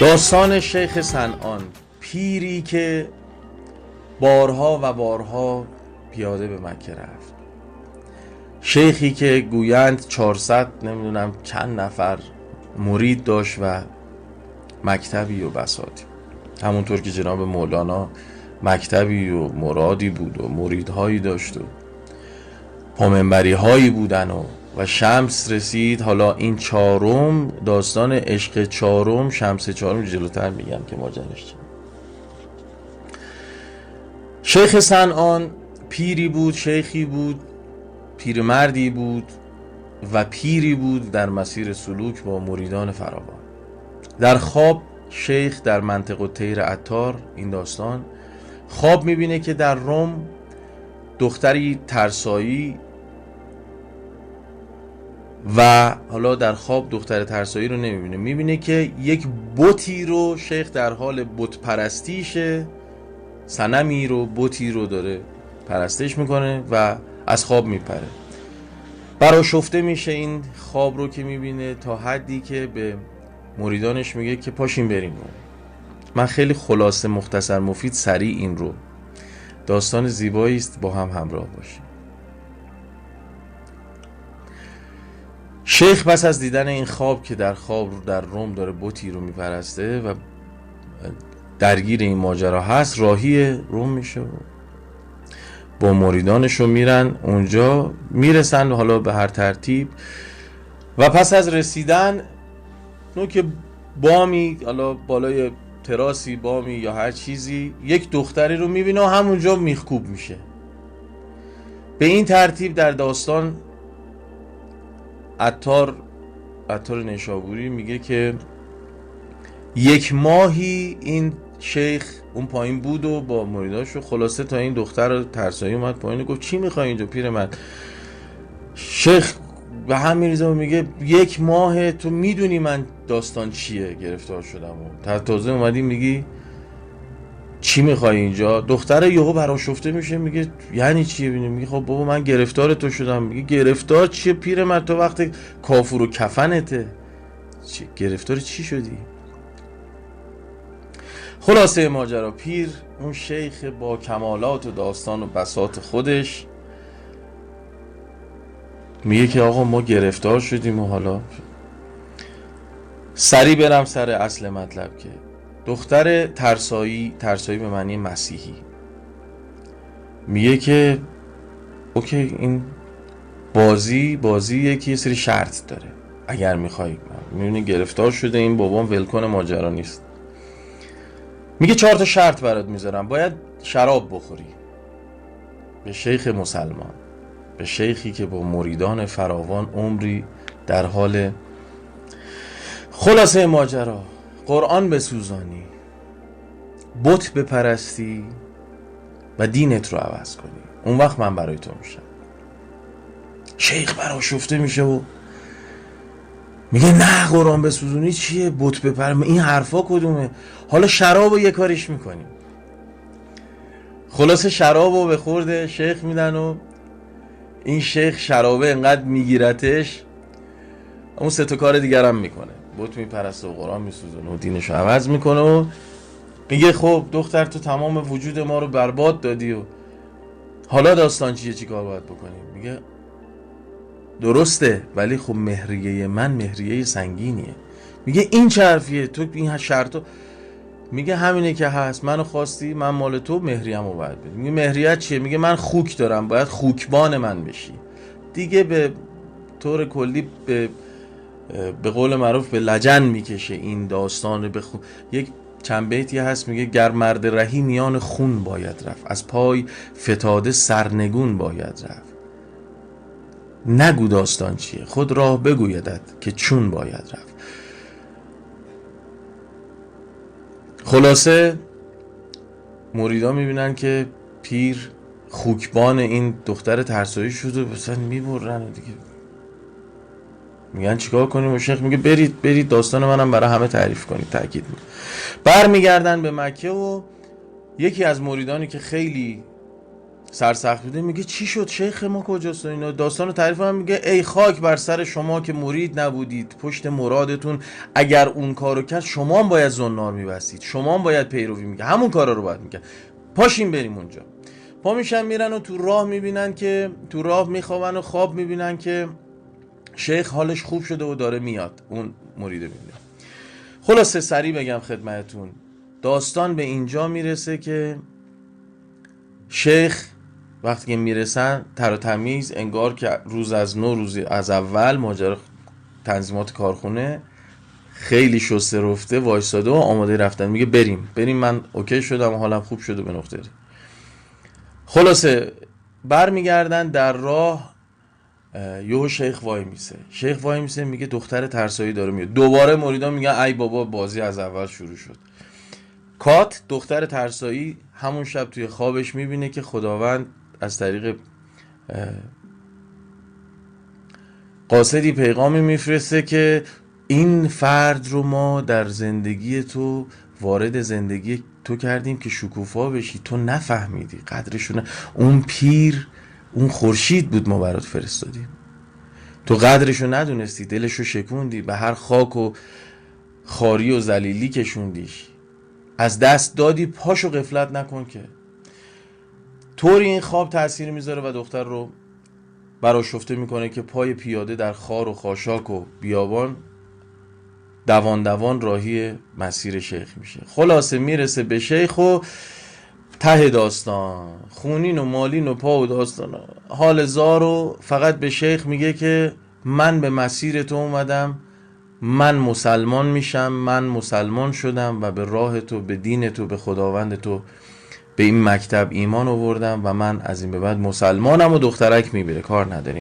داستان شیخ صنعان، پیری که بارها و بارها پیاده به مکه رفت، شیخی که گویند 400 نمیدونم چند نفر مرید داشت و مکتبی و بساطی، همونطور که جناب مولانا مکتبی و مرادی بود و مریدهایی داشت و پامنبری هایی بودن و شمس رسید. حالا این چهارم، داستان عشق چهارم، شمس چهارم، جلوتر میگم که ماجراش چیه. شیخ صنعان پیری بود، شیخی بود، پیرمردی بود و پیری بود در مسیر سلوک با مریدان فراوان. در خواب شیخ در منطقه طیر عطار، این داستان، خواب میبینه که در روم دختری ترسایی، و حالا در خواب دختر ترسایی رو نمیبینه، میبینه که یک بتی رو شیخ در حال بت پرستیشه، صنمی رو، بتی رو داره پرستش میکنه و از خواب میپره. برآشفته میشه این خواب رو که میبینه، تا حدی که به مریدانش میگه که پاشین بریم. من خیلی خلاصه، مختصر، مفید، سریع این رو، داستان زیبایی است، با هم همراه باشیم. شیخ پس از دیدن این خواب که در خواب در روم داره بتی رو میپرسته و درگیر این ماجرا هست، راهی روم میشه و با مریدانش رو میرن اونجا، میرسن حالا به هر ترتیب، و پس از رسیدن نوک بامی، حالا بالای تراسی، بامی یا هر چیزی، یک دختری رو میبینه و همونجا میخکوب میشه. به این ترتیب در داستان عطار نیشابوری میگه که 1 ماهی این شیخ اون پایین بود و با مریداشو، خلاصه تا این دختر ترسایی اومد پایین و گفت چی میخوای اینجا پیرمرد؟ شیخ به هم میریزه و میگه 1 ماه تو میدونی من داستان چیه، گرفتار شدم و تازه اومدی میگی چی میخوای اینجا؟ دختر یهو برآشفته میشه، میگه یعنی چیه؟ میگه خب بابا من گرفتار تو شدم. میگه گرفتار چیه پیرمرد؟ تو وقت کافور و کفنته، گرفتار چی شدی؟ خلاصه ماجرا، پیر، اون شیخ با کمالات و داستان و بساط خودش، میگه که آقا ما گرفتار شدیم و حالا سریع برم سر اصل مطلب، که دختر ترسایی به معنی مسیحی، میگه که اوکی، این بازیه که یه سری شرط داره، اگر میخوای، میبینی گرفتار شده این بابام ولکن ماجرا نیست. میگه 4 تا شرط برات میذارم، باید شراب بخوری. به شیخ مسلمان، به شیخی که با مریدان فراوان عمری در حال، خلاصه ماجرا، قرآن بسوزانی، بت بپرستی و دینت رو عوض کنی، اون وقت من برای تو میشم. شیخ برآشفته میشه و میگه نه، قرآن بسوزونی چیه؟ بت بپر، این حرفا کدومه؟ حالا شرابو یه کاریش میکنیم. خلاصه شرابو به خورد شیخ میدن و این شیخ شرابه انقدر میگیرتش، اون 3 تا کار دیگر هم میکنه، بت میپرسته و قرآن میسوزونه و دینشو عوض میکنه و میگه خب دختر تو تمام وجود ما رو برباد دادی و حالا داستان چیه، چی کار باید بکنیم؟ میگه درسته، ولی خب مهریه من مهریه سنگینیه. میگه این چه حرفیه؟ تو این شرطو؟ میگه همینه که هست، منو خواستی، من مال تو، مهریه‌مو باید بدی. میگه مهریت چیه؟ میگه من خوک دارم، باید خوکبان من بشی. دیگه به طور کلی به قول معروف به لجن میکشه این داستان. یک چند بیتی هست میگه گر مرد رهی میان خون باید رفت، از پای فتاده سرنگون باید رفت. نگو داستان چیه، خود راه بگویدت که چون باید رفت. خلاصه مریدا میبینن که پیر خوکبان این دختر ترسایی شده، مثلا میبرن دیگه. میگن چیکار کنیم؟ و شیخ میگه برید داستان منم برای همه تعریف کنید، تاکید میکنه. برمیگردن به مکه و یکی از مریدانی که خیلی سرسخت بوده، میگه چی شد شیخ ما کجاست و اینا، داستان رو تعریف هم، میگه ای خاک بر سر شما که مرید نبودید، پشت مرادتون اگر اون کارو کرد شما هم باید زنار میبستید، شما هم باید پیروی میگه همون کارا رو باید میگه. پاشین بریم اونجا. پا میشن میرن و تو راه میبینن که تو راه میخوابن و خواب میبینن که شیخ حالش خوب شده و داره میاد، اون مریده میبینه. خلاصه سریع بگم خدمتون، داستان به اینجا میرسه که شیخ وقتی که میرسن تر و تمیز، انگار که روز از نو، روزی از اول، ماجرا تنظیمات کارخونه خیلی شسته رفته، وایساده و آماده رفتن. میگه بریم من اوکی شدم، حالم خوب شده به نقطه. خلاصه برمیگردن در راه، یهو شیخ وای میسه میگه دختر ترسایی داره میاد. دوباره مریدان میگن ای بابا بازی از اول شروع شد. کات دختر ترسایی همون شب توی خوابش میبینه که خداوند از طریق قاصدی پیغامی میفرسته که این فرد رو ما در زندگی تو، وارد زندگی تو کردیم که شکوفا بشی، تو نفهمیدی قدرشونه. اون پیر، اون خورشید بود ما برات فرستادیم، تو قدرشو ندونستی، دلشو شکوندی، به هر خاک و خاری و ذلیلی کشوندیش، از دست دادی، پاشو غفلت نکن. که طوری این خواب تأثیر میذاره و دختر رو برآشفته میکنه که پای پیاده در خار و خاشاک و بیابان دوان راهی مسیر شیخ میشه. خلاصه میرسه به شیخ و ته داستان خونین و مالین و پا و داستان حال زارو فقط به شیخ میگه که من به مسیر تو اومدم، من مسلمان میشم، من مسلمان شدم و به راه تو، به دین تو، به خداوند تو، به این مکتب ایمان آوردم و من از این به بعد مسلمانم. و دخترک میبره، کار نداریم.